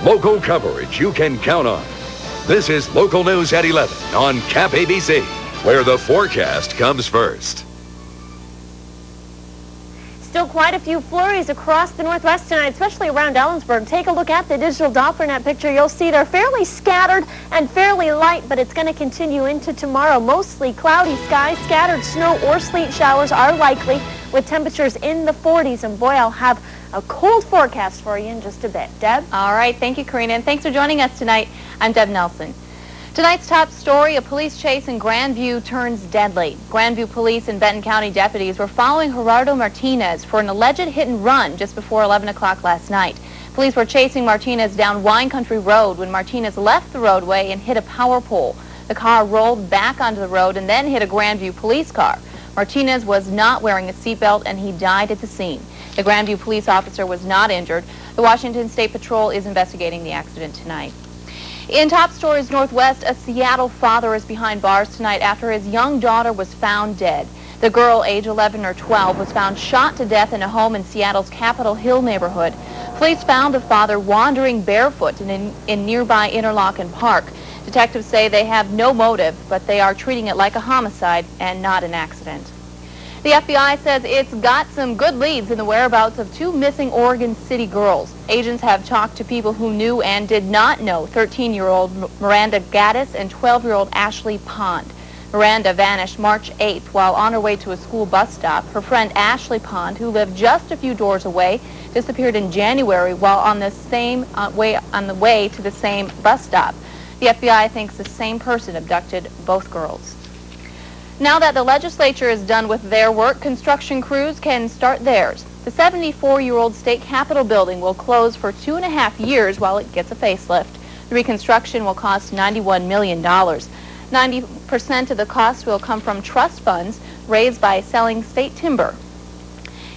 local coverage you can count on. This is Local News at 11 on KAPP ABC, where the forecast comes first. Still quite a few flurries across the northwest tonight, especially around Ellensburg. Take a look at the digital Doppler net picture. You'll see they're fairly scattered and fairly light, but it's going to continue into tomorrow. Mostly cloudy skies, scattered snow or sleet showers are likely with temperatures in the 40s. And boy, I'll have a cold forecast for you in just a bit. Deb? All right. Thank you, Karina. And thanks for joining us tonight. I'm Deb Nelson. Tonight's top story, a police chase in Grandview turns deadly. Grandview police and Benton County deputies were following Gerardo Martinez for an alleged hit and run just before 11 o'clock last night. Police were chasing Martinez down Wine Country Road when Martinez left the roadway and hit a power pole. The car rolled back onto the road and then hit a Grandview police car. Martinez was not wearing a seatbelt and he died at the scene. The Grandview police officer was not injured. The Washington State Patrol is investigating the accident tonight. In top stories northwest, a Seattle father is behind bars tonight after his young daughter was found dead. The girl, age 11 or 12, was found shot to death in a home in Seattle's Capitol Hill neighborhood. Police found the father wandering barefoot in nearby Interlochen Park. Detectives say they have no motive, but they are treating it like a homicide and not an accident. The FBI says it's got some good leads in the whereabouts of two missing Oregon City girls. Agents have talked to people who knew and did not know 13-year-old Miranda Gaddis and 12-year-old Ashley Pond. Miranda vanished March 8th while on her way to a school bus stop. Her friend Ashley Pond, who lived just a few doors away, disappeared in January while on the way to the same bus stop. The FBI thinks the same person abducted both girls. Now that the legislature is done with their work, construction crews can start theirs. The 74-year-old state capitol building will close for 2.5 years while it gets a facelift. The reconstruction will cost $91 million. 90% of the cost will come from trust funds raised by selling state timber.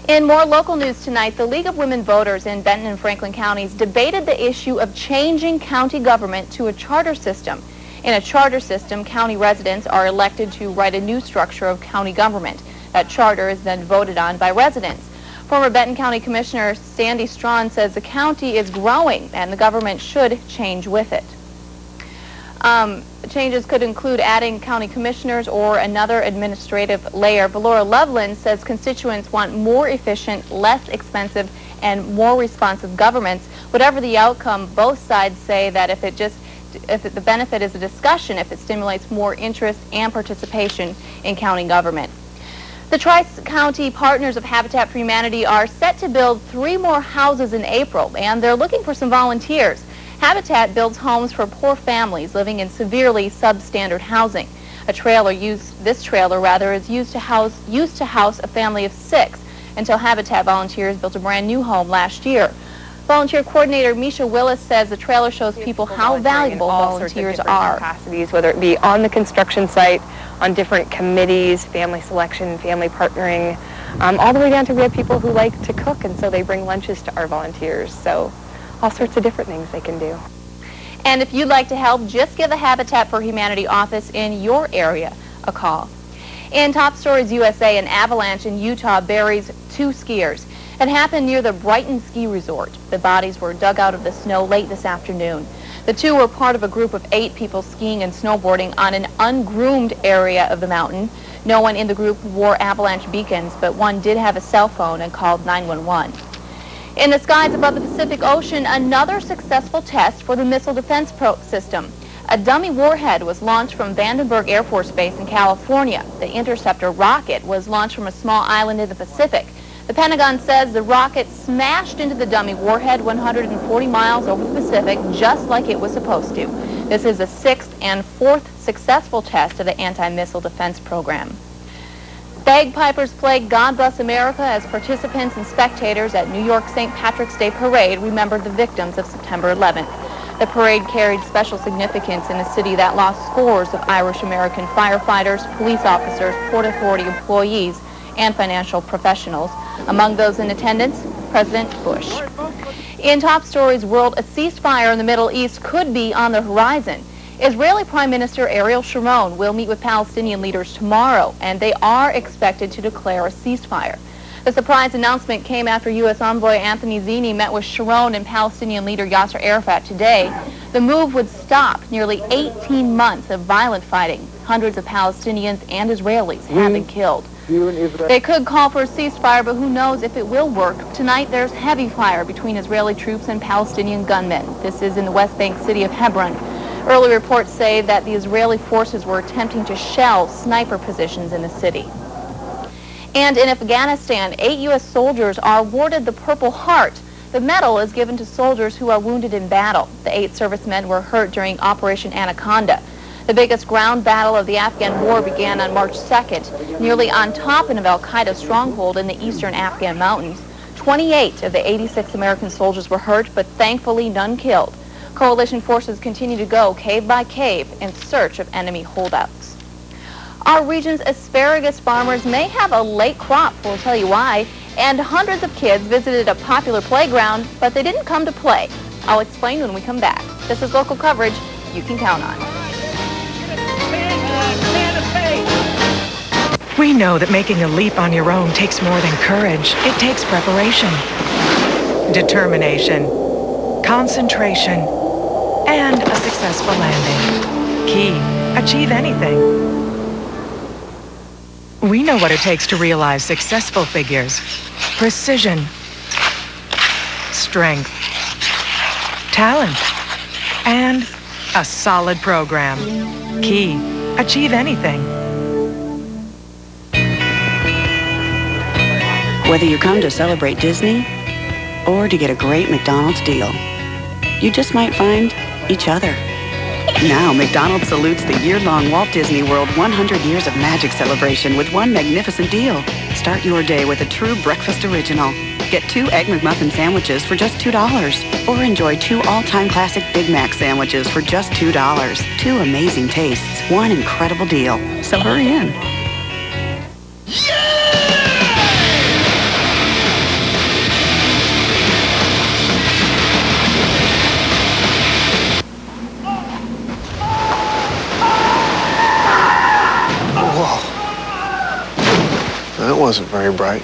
In more local news tonight, the League of Women Voters in Benton and Franklin counties debated the issue of changing county government to a charter system. In a charter system, county residents are elected to write a new structure of county government. That charter is then voted on by residents. Former Benton County Commissioner Sandy Strawn says the county is growing and the government should change with it. Changes could include adding county commissioners or another administrative layer. Valora Loveland says constituents want more efficient, less expensive, and more responsive governments. Whatever the outcome, both sides say that if the benefit is a discussion, if it stimulates more interest and participation in county government. The Tri-County Partners of Habitat for Humanity are set to build 3 more houses in April, and they're looking for some volunteers. Habitat builds homes for poor families living in severely substandard housing. This trailer is used to house a family of 6 until Habitat volunteers built a brand new home last year. Volunteer coordinator Misha Willis says the trailer shows people how valuable volunteers are. Capacities, whether it be on the construction site, on different committees, family selection, family partnering, all the way down to we have people who like to cook, and so they bring lunches to our volunteers. So all sorts of different things they can do. And if you'd like to help, just give the Habitat for Humanity office in your area a call. In Top Stories USA, an avalanche in Utah buries 2 skiers. It happened near the Brighton Ski Resort. The bodies were dug out of the snow late this afternoon. The 2 were part of a group of 8 people skiing and snowboarding on an ungroomed area of the mountain. No one in the group wore avalanche beacons, but one did have a cell phone and called 911. In the skies above the Pacific Ocean, another successful test for the missile defense system. A dummy warhead was launched from Vandenberg Air Force Base in California. The Interceptor rocket was launched from a small island in the Pacific. The Pentagon says the rocket smashed into the dummy warhead 140 miles over the Pacific, just like it was supposed to. This is the 6th and 4th successful test of the anti-missile defense program. Bagpipers played God Bless America as participants and spectators at New York St. Patrick's Day Parade remembered the victims of September 11th. The parade carried special significance in a city that lost scores of Irish-American firefighters, police officers, Port Authority employees, and financial professionals. Among those in attendance, President Bush. In Top Stories World, a ceasefire in the Middle East could be on the horizon. Israeli Prime Minister Ariel Sharon will meet with Palestinian leaders tomorrow, and they are expected to declare a ceasefire. The surprise announcement came after U.S. Envoy Anthony Zini met with Sharon and Palestinian leader Yasser Arafat today. The move would stop nearly 18 months of violent fighting. Hundreds of Palestinians and Israelis have been killed. They could call for a ceasefire, but who knows if it will work. Tonight, there's heavy fire between Israeli troops and Palestinian gunmen. This is in the West Bank city of Hebron. Early reports say that the Israeli forces were attempting to shell sniper positions in the city. And in Afghanistan, 8 U.S. soldiers are awarded the Purple Heart. The medal is given to soldiers who are wounded in battle. The 8 servicemen were hurt during Operation Anaconda. The biggest ground battle of the Afghan war began on March 2nd, nearly on top of an al-Qaeda stronghold in the eastern Afghan mountains. 28 of the 86 American soldiers were hurt, but thankfully none killed. Coalition forces continue to go cave by cave in search of enemy holdouts. Our region's asparagus farmers may have a late crop, we'll tell you why, and hundreds of kids visited a popular playground, but they didn't come to play. I'll explain when we come back. This is local coverage you can count on. We know that making a leap on your own takes more than courage. It takes preparation, determination, concentration, and a successful landing. Key, achieve anything. We know what it takes to realize successful figures. Precision, strength, talent, and a solid program. Key, achieve anything. Whether you come to celebrate Disney or to get a great McDonald's deal, you just might find each other. Now, McDonald's salutes the year-long Walt Disney World 100 Years of Magic celebration with one magnificent deal. Start your day with a true breakfast original. Get 2 Egg McMuffin sandwiches for just $2. Or enjoy 2 all-time classic Big Mac sandwiches for just $2. 2 amazing tastes, one incredible deal. So hurry in. That wasn't very bright.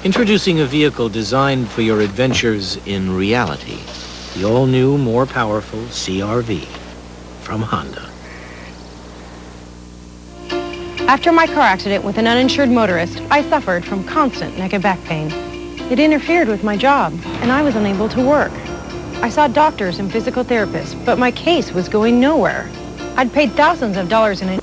Introducing a vehicle designed for your adventures in reality. The all-new, more powerful CR-V from Honda. After my car accident with an uninsured motorist, I suffered from constant neck and back pain. It interfered with my job, and I was unable to work. I saw doctors and physical therapists, but my case was going nowhere. I'd paid thousands of dollars in